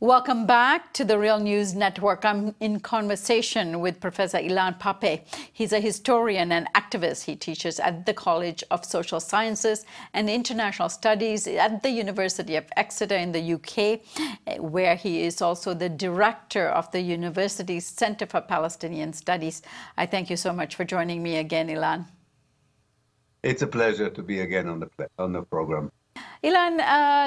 Welcome back to the Real News Network. I'm in conversation with Professor Ilan Pappe. He's a historian and activist. He teaches at the College of Social Sciences and International Studies at the University of Exeter in the UK, where he is also the director of the university's Center for Palestinian Studies. I thank you so much for joining me again, Ilan. It's a pleasure to be again on the program. Ilan,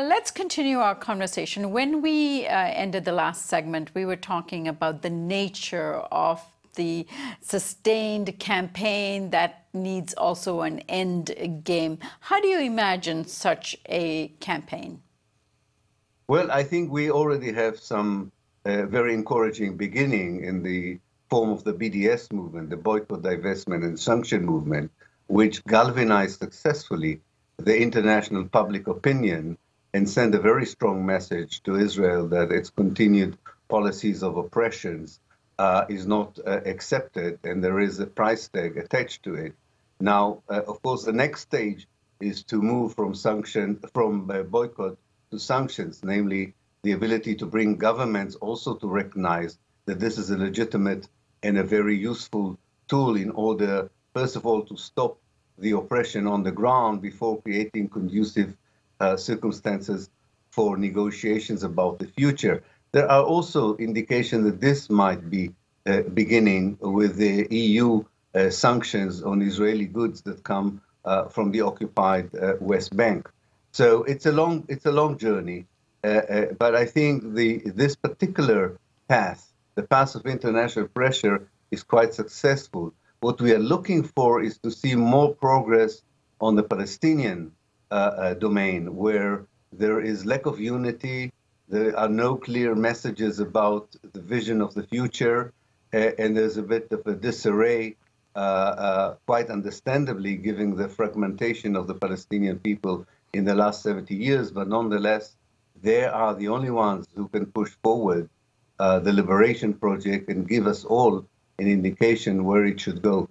let's continue our conversation. When we ended the last segment, we were talking about the nature of the sustained campaign that needs also an end game. How do you imagine such a campaign? Well, I think we already have some very encouraging beginning in the form of the BDS movement, the boycott, divestment, and sanction movement, which galvanized successfully the international public opinion and send a very strong message to Israel that its continued policies of oppressions is not accepted, and there is a price tag attached to it. Now, of course, the next stage is to move from boycott to sanctions, namely the ability to bring governments also to recognize that this is a legitimate and a very useful tool in order, first of all, to stop the oppression on the ground before creating conducive circumstances for negotiations about the future. There are also indications that this might be beginning with the EU sanctions on Israeli goods that come from the occupied West Bank. So it's a long journey, but I think this particular path, the path of international pressure, is quite successful. What we are looking for is to see more progress on the Palestinian domain, where there is lack of unity, there are no clear messages about the vision of the future, and there's a bit of a disarray, quite understandably, given the fragmentation of the Palestinian people in the last 70 years. But nonetheless, they are the only ones who can push forward the liberation project and give us all an indication where it should go.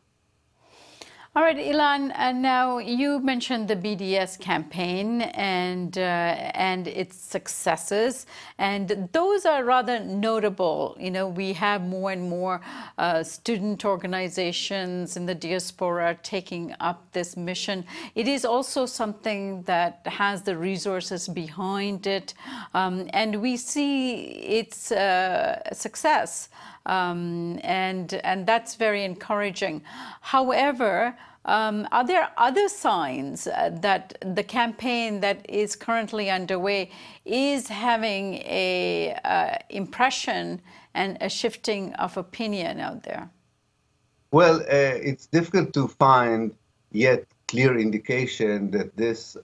All right, Ilan, now you mentioned the BDS campaign and its successes, and those are rather notable. You know, we have more and more student organizations in the diaspora taking up this mission. It is also something that has the resources behind it, and we see its success. And that's very encouraging. However, are there other signs that the campaign that is currently underway is having a impression and a shifting of opinion out there? Well, it's difficult to find yet clear indication that this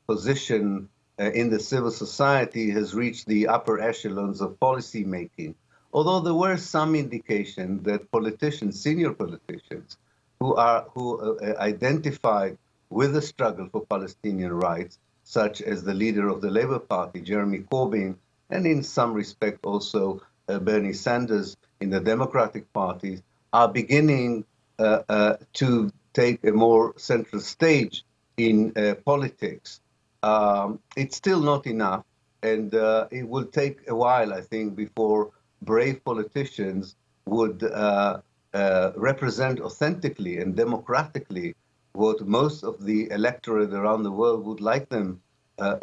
position in the civil society has reached the upper echelons of policy making. Although there were some indication that politicians, senior politicians, who identified with the struggle for Palestinian rights, such as the leader of the Labour Party, Jeremy Corbyn, and in some respect also Bernie Sanders in the Democratic Party, are beginning to take a more central stage in politics. It's still not enough, and it will take a while, I think, before brave politicians would represent authentically and democratically what most of the electorate around the world would like them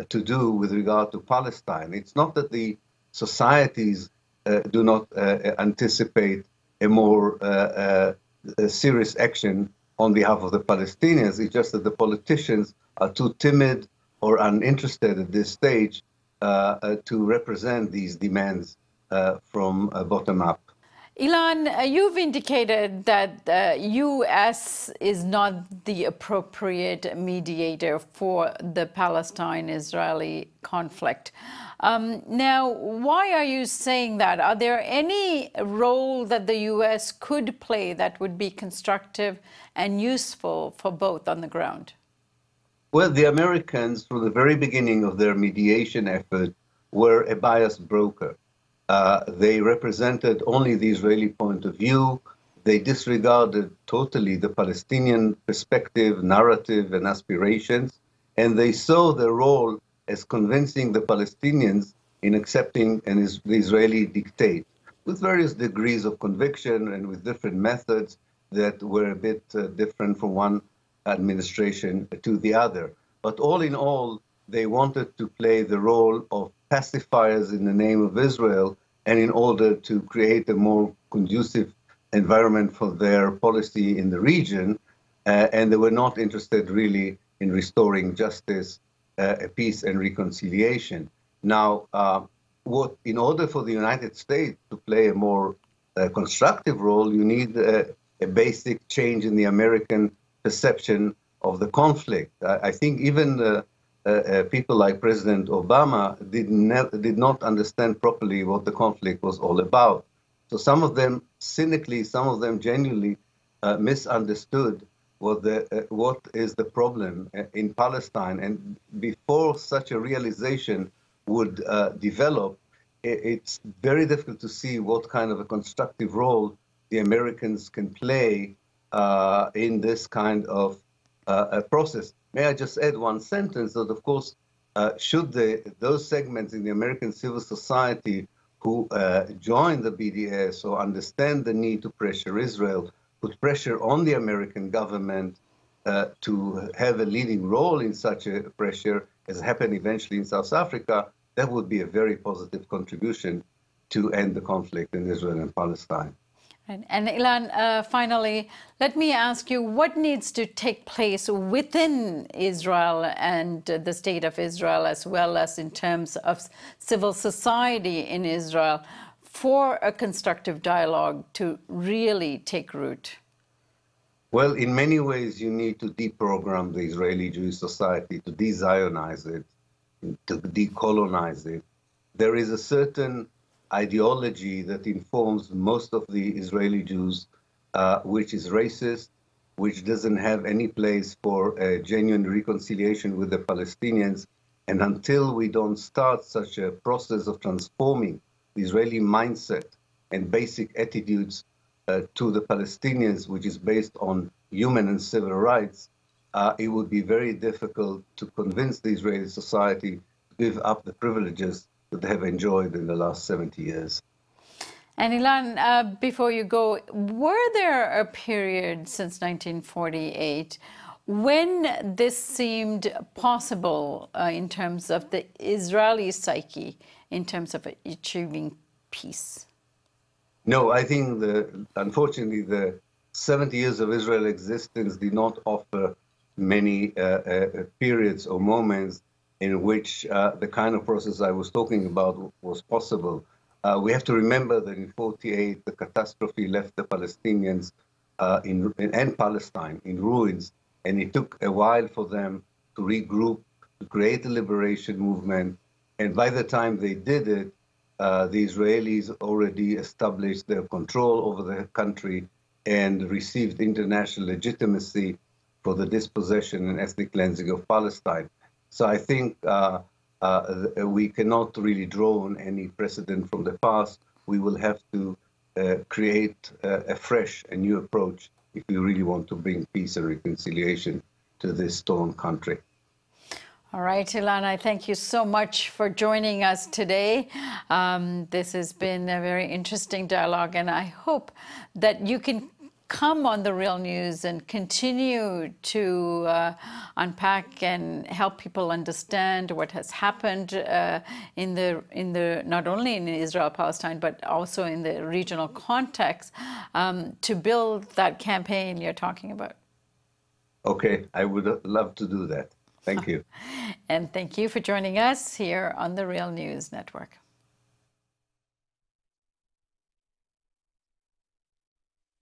to do with regard to Palestine. It's not that the societies do not anticipate a more serious action on behalf of the Palestinians. It's just that the politicians are too timid or uninterested at this stage to represent these demands from bottom up. Ilan, you've indicated that the U.S. is not the appropriate mediator for the Palestine-Israeli conflict. Now, why are you saying that? Are there any role that the U.S. could play that would be constructive and useful for both on the ground? Well, the Americans, from the very beginning of their mediation effort, were a biased broker. They represented only the Israeli point of view. They disregarded totally the Palestinian perspective, narrative, and aspirations, and they saw their role as convincing the Palestinians in accepting the Israeli dictate, with various degrees of conviction and with different methods that were a bit different from one administration to the other. But all in all, they wanted to play the role of pacifiers in the name of Israel and in order to create a more conducive environment for their policy in the region. And they were not interested really in restoring justice, peace, and reconciliation. Now, in order for the United States to play a more constructive role, you need a basic change in the American perception of the conflict. I think even people like President Obama did not understand properly what the conflict was all about. So some of them cynically, some of them genuinely misunderstood what is the problem in Palestine. And before such a realization would develop, it's very difficult to see what kind of a constructive role the Americans can play in this kind of process. May I just add one sentence that, of course, should those segments in the American civil society who join the BDS or understand the need to pressure Israel, put pressure on the American government to have a leading role in such a pressure, as happened eventually in South Africa, that would be a very positive contribution to end the conflict in Israel and Palestine. And Ilan, finally, let me ask you, what needs to take place within Israel and the state of Israel, as well as in terms of civil society in Israel, for a constructive dialogue to really take root? Well, in many ways, you need to deprogram the Israeli Jewish society, to de-Zionize it, to decolonize it. There is a certain ideology that informs most of the Israeli Jews, which is racist, which doesn't have any place for a genuine reconciliation with the Palestinians. And until we don't start such a process of transforming the Israeli mindset and basic attitudes to the Palestinians, which is based on human and civil rights, it would be very difficult to convince the Israeli society to give up the privileges that they have enjoyed in the last 70 years. And Ilan, before you go, were there a period since 1948 when this seemed possible in terms of the Israeli psyche, in terms of achieving peace? No, I think unfortunately the 70 years of Israel existence did not offer many periods or moments in which the kind of process I was talking about was possible. We have to remember that in 1948, the catastrophe left the Palestinians and Palestine in ruins, and it took a while for them to regroup, to create a liberation movement. And by the time they did it, the Israelis already established their control over the country and received international legitimacy for the dispossession and ethnic cleansing of Palestine. So I think we cannot really draw on any precedent from the past. We will have to create a fresh, a new approach if we really want to bring peace and reconciliation to this torn country. All right, Ilan, I thank you so much for joining us today. This has been a very interesting dialogue, and I hope that you can come on The Real News and continue to unpack and help people understand what has happened in the not only in Israel, Palestine, but also in the regional context to build that campaign you're talking about. Okay, I would love to do that. Thank you. And thank you for joining us here on the Real News Network.